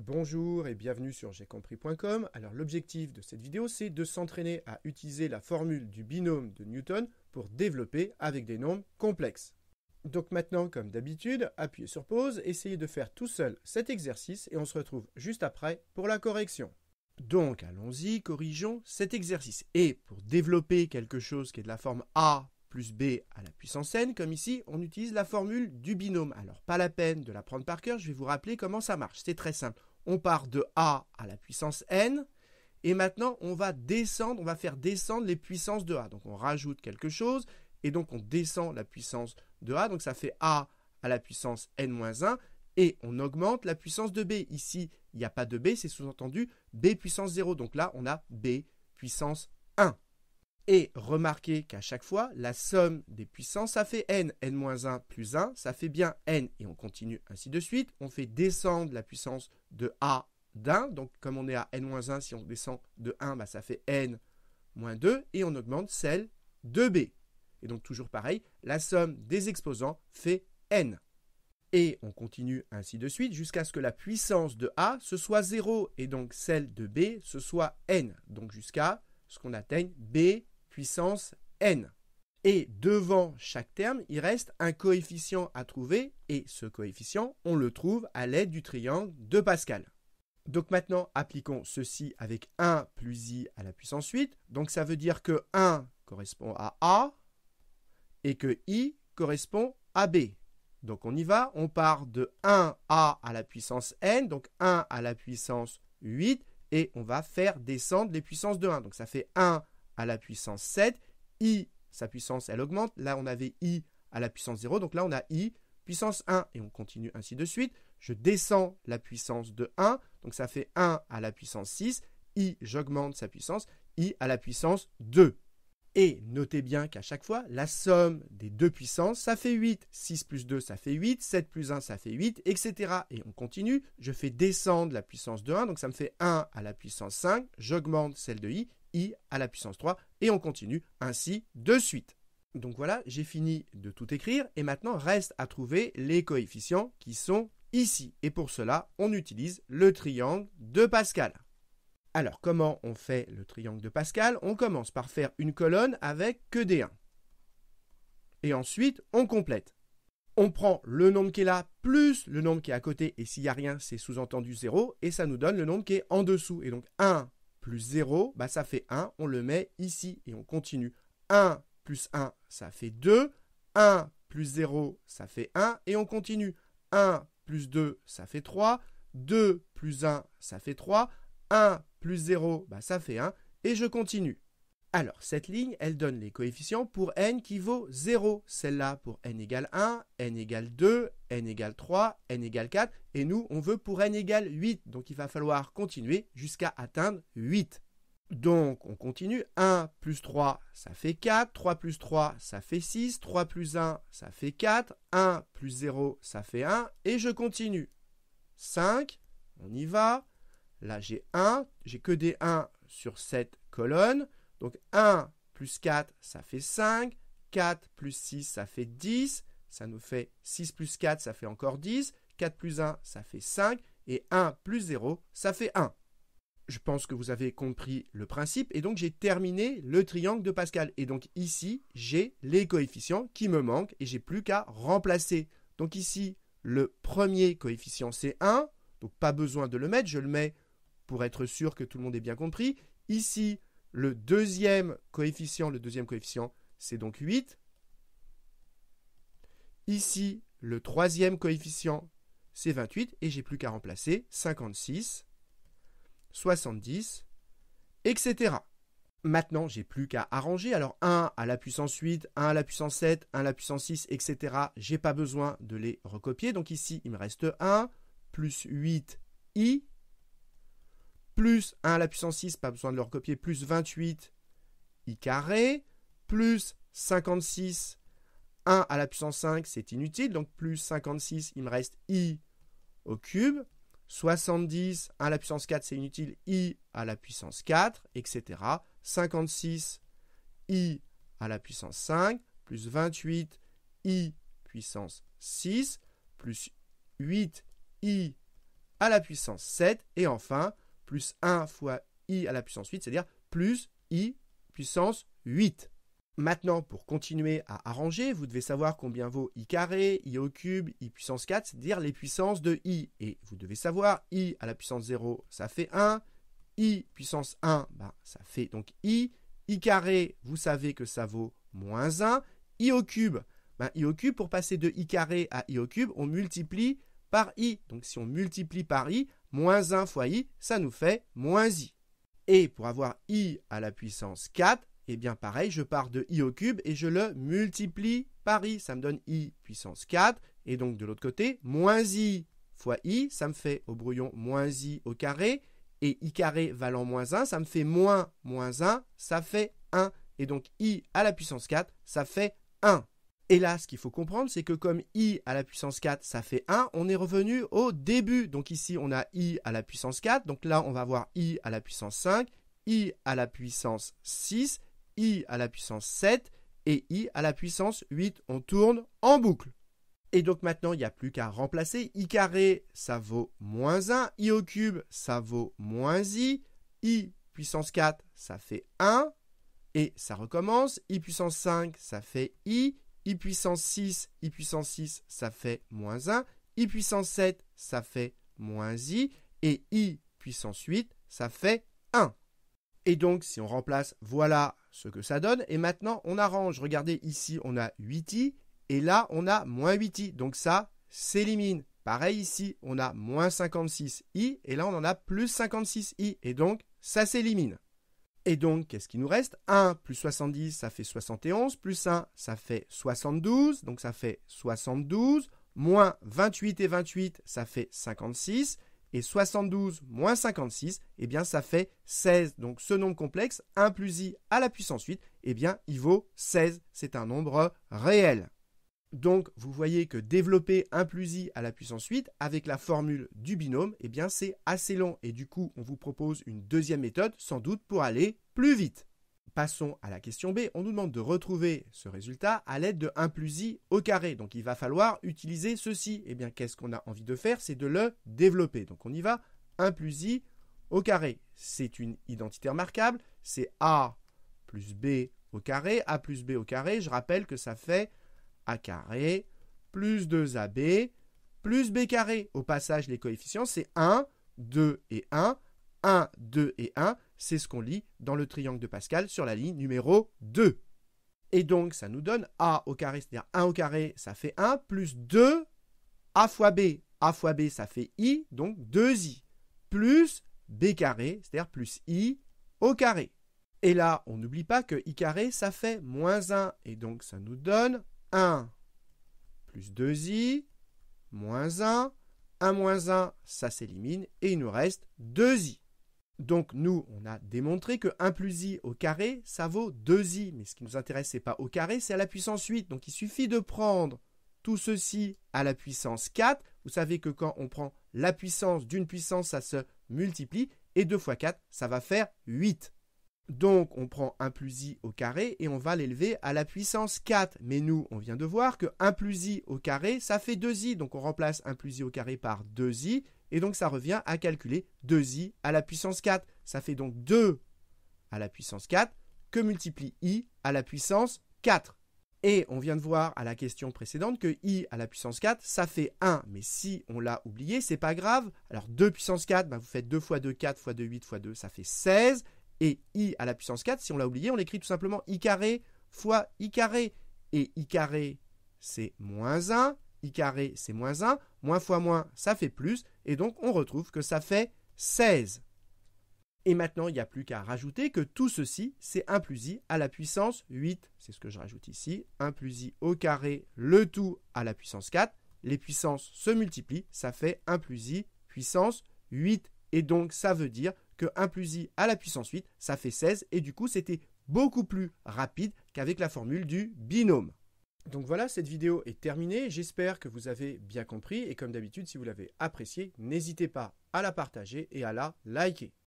Bonjour et bienvenue sur jaicompris.com. Alors l'objectif de cette vidéo, c'est de s'entraîner à utiliser la formule du binôme de Newton pour développer avec des nombres complexes. Donc maintenant, comme d'habitude, appuyez sur pause, essayez de faire tout seul cet exercice et on se retrouve juste après pour la correction. Donc allons-y, corrigeons cet exercice. Et pour développer quelque chose qui est de la forme a plus b à la puissance n, comme ici, on utilise la formule du binôme. Alors, pas la peine de la prendre par cœur, je vais vous rappeler comment ça marche. C'est très simple. On part de a à la puissance n, et maintenant, on va faire descendre les puissances de a. Donc, on rajoute quelque chose, et donc on descend la puissance de a. Donc, ça fait a à la puissance n-1, et on augmente la puissance de b. Ici, il n'y a pas de b, c'est sous-entendu b puissance 0. Donc là, on a b puissance 1. Et remarquez qu'à chaque fois, la somme des puissances, ça fait n. n-1 plus 1, ça fait bien n. Et on continue ainsi de suite. On fait descendre la puissance de a d'1. Donc, comme on est à n-1, si on descend de 1, ça fait n-2. Et on augmente celle de b. Et donc, toujours pareil, la somme des exposants fait n. Et on continue ainsi de suite jusqu'à ce que la puissance de a, ce soit 0. Et donc, celle de b, ce soit n. Donc, jusqu'à ce qu'on atteigne b puissance n. Et devant chaque terme, il reste un coefficient à trouver, et ce coefficient, on le trouve à l'aide du triangle de Pascal. Donc maintenant, appliquons ceci avec 1 plus i à la puissance 8. Donc ça veut dire que 1 correspond à a, et que i correspond à b. Donc on y va, on part de 1a à la puissance n, donc 1 à la puissance 8, et on va faire descendre les puissances de 1. Donc ça fait 1 à la puissance 7, i, sa puissance, elle augmente. Là, on avait i à la puissance 0, donc là, on a i puissance 1. Et on continue ainsi de suite. Je descends la puissance de 1, donc ça fait 1 à la puissance 6. i, j'augmente sa puissance, i à la puissance 2. Et notez bien qu'à chaque fois, la somme des deux puissances, ça fait 8. 6 plus 2, ça fait 8. 7 plus 1, ça fait 8, etc. Et on continue. Je fais descendre la puissance de 1, donc ça me fait 1 à la puissance 5. J'augmente celle de i à la puissance 3. Et on continue ainsi de suite. Donc voilà, j'ai fini de tout écrire. Et maintenant, reste à trouver les coefficients qui sont ici. Et pour cela, on utilise le triangle de Pascal. Alors, comment on fait le triangle de Pascal? On commence par faire une colonne avec que des 1. Et ensuite, on complète. On prend le nombre qui est là plus le nombre qui est à côté. Et s'il n'y a rien, c'est sous-entendu 0. Et ça nous donne le nombre qui est en dessous. Et donc, 1 plus 0, ça fait 1. On le met ici et on continue. 1 plus 1, ça fait 2. 1 plus 0, ça fait 1. Et on continue. 1 plus 2, ça fait 3. 2 plus 1, ça fait 3. 1 plus 0, ça fait 1, et je continue. Alors, cette ligne, elle donne les coefficients pour n qui vaut 0. Celle-là pour n égale 1, n égale 2, n égale 3, n égale 4, et nous, on veut pour n égale 8. Donc, il va falloir continuer jusqu'à atteindre 8. Donc, on continue. 1 plus 3, ça fait 4. 3 plus 3, ça fait 6. 3 plus 1, ça fait 4. 1 plus 0, ça fait 1, et je continue. 5, on y va. Là, j'ai que des 1 sur cette colonne. Donc, 1 plus 4, ça fait 5. 4 plus 6, ça fait 10. Ça nous fait 6 plus 4, ça fait encore 10. 4 plus 1, ça fait 5. Et 1 plus 0, ça fait 1. Je pense que vous avez compris le principe. Et donc, j'ai terminé le triangle de Pascal. Et donc, ici, j'ai les coefficients qui me manquent. Et j'ai plus qu'à remplacer. Donc, ici, le premier coefficient, c'est 1. Donc, pas besoin de le mettre. Je le mets pour être sûr que tout le monde ait bien compris. Ici, le deuxième coefficient, c'est donc 8. Ici, le troisième coefficient, c'est 28. Et j'ai plus qu'à remplacer 56, 70, etc. Maintenant, j'ai plus qu'à arranger. Alors, 1 à la puissance 8, 1 à la puissance 7, 1 à la puissance 6, etc. Je n'ai pas besoin de les recopier. Donc ici, il me reste 1 plus 8i plus 1 à la puissance 6, pas besoin de le recopier, plus 28 i carré, plus 56, 1 à la puissance 5, c'est inutile, donc plus 56, il me reste i au cube, 70, 1 à la puissance 4, c'est inutile, i à la puissance 4, etc. 56, i à la puissance 5, plus 28, i puissance 6, plus 8i à la puissance 7. Et enfin, plus 1 fois i à la puissance 8, c'est-à-dire plus i puissance 8. Maintenant, pour continuer à arranger, vous devez savoir combien vaut i carré, i au cube, i puissance 4, c'est-à-dire les puissances de i. Et vous devez savoir, i à la puissance 0, ça fait 1. I puissance 1, ça fait donc i. I carré, vous savez que ça vaut moins 1. I au cube, i au cube, pour passer de i carré à i au cube, on multiplie par i. Donc si on multiplie par i, moins 1 fois i, ça nous fait moins i. Et pour avoir i à la puissance 4, eh bien pareil, je pars de i au cube et je le multiplie par i. Ça me donne i puissance 4. Et donc de l'autre côté, moins i fois i, ça me fait au brouillon moins i au carré. Et i carré valant moins 1, ça me fait moins 1, ça fait 1. Et donc i à la puissance 4, ça fait 1. Et là, ce qu'il faut comprendre, c'est que comme i à la puissance 4, ça fait 1, on est revenu au début. Donc ici, on a i à la puissance 4. Donc là, on va avoir i à la puissance 5, i à la puissance 6, i à la puissance 7 et i à la puissance 8. On tourne en boucle. Et donc maintenant, il n'y a plus qu'à remplacer. I carré, ça vaut moins 1. I au cube, ça vaut moins i. I puissance 4, ça fait 1. Et ça recommence. I puissance 5, ça fait i. I puissance 6, ça fait moins 1. I puissance 7, ça fait moins i. Et i puissance 8, ça fait 1. Et donc, si on remplace, voilà ce que ça donne. Et maintenant, on arrange. Regardez, ici, on a 8i. Et là, on a moins 8i. Donc ça s'élimine. Pareil ici, on a moins 56i. Et là, on en a plus 56i. Et donc, ça s'élimine. Et donc, qu'est-ce qui nous reste? 1 plus 70, ça fait 71. Plus 1, ça fait 72. Donc, ça fait 72. Moins 28 et 28, ça fait 56. Et 72 moins 56, eh bien, ça fait 16. Donc, ce nombre complexe, 1 plus i à la puissance 8, eh bien, il vaut 16. C'est un nombre réel. Donc, vous voyez que développer 1 plus i à la puissance 8 avec la formule du binôme, eh bien, c'est assez long. Et du coup, on vous propose une deuxième méthode, sans doute pour aller plus vite. Passons à la question B. On nous demande de retrouver ce résultat à l'aide de 1 plus i au carré. Donc, il va falloir utiliser ceci. Eh bien, qu'est-ce qu'on a envie de faire? C'est de le développer. Donc, on y va. 1 plus i au carré. C'est une identité remarquable. C'est a plus b au carré. A plus b au carré. Je rappelle que ça fait a carré plus 2ab plus b carré. Au passage, les coefficients, c'est 1, 2 et 1. 1, 2 et 1, c'est ce qu'on lit dans le triangle de Pascal sur la ligne numéro 2. Et donc, ça nous donne a au carré, c'est-à-dire 1 au carré, ça fait 1, plus 2, a fois b. A fois b, ça fait i, donc 2i, plus b carré, c'est-à-dire plus i au carré. Et là, on n'oublie pas que i carré, ça fait moins 1. Et donc, ça nous donne 1 plus 2i, moins 1. 1 moins 1, ça s'élimine, et il nous reste 2i. Donc, nous, on a démontré que 1 plus i au carré, ça vaut 2i. Mais ce qui nous intéresse, ce n'est pas au carré, c'est à la puissance 8. Donc, il suffit de prendre tout ceci à la puissance 4. Vous savez que quand on prend la puissance d'une puissance, ça se multiplie. Et 2 fois 4, ça va faire 8. Donc, on prend 1 plus i au carré et on va l'élever à la puissance 4. Mais nous, on vient de voir que 1 plus i au carré, ça fait 2i. Donc, on remplace 1 plus i au carré par 2i. Et donc, ça revient à calculer 2i à la puissance 4. Ça fait donc 2 à la puissance 4 que multiplie i à la puissance 4. Et on vient de voir à la question précédente que i à la puissance 4, ça fait 1. Mais si on l'a oublié, c'est pas grave. Alors, 2 puissance 4, vous faites 2 fois 2, 4 fois 2, 8 fois 2, ça fait 16. Et i à la puissance 4, si on l'a oublié, on l'écrit tout simplement i carré fois i carré. Et i carré, c'est moins 1. I carré, c'est moins 1. Moins fois moins, ça fait plus. Et donc, on retrouve que ça fait 16. Et maintenant, il n'y a plus qu'à rajouter que tout ceci, c'est 1 plus i à la puissance 8. C'est ce que je rajoute ici. 1 plus i au carré, le tout à la puissance 4. Les puissances se multiplient. Ça fait 1 plus i puissance 8. Et donc, ça veut dire que 1 plus i à la puissance 8, ça fait 16. Et du coup, c'était beaucoup plus rapide qu'avec la formule du binôme. Donc voilà, cette vidéo est terminée. J'espère que vous avez bien compris. Et comme d'habitude, si vous l'avez appréciée, n'hésitez pas à la partager et à la liker.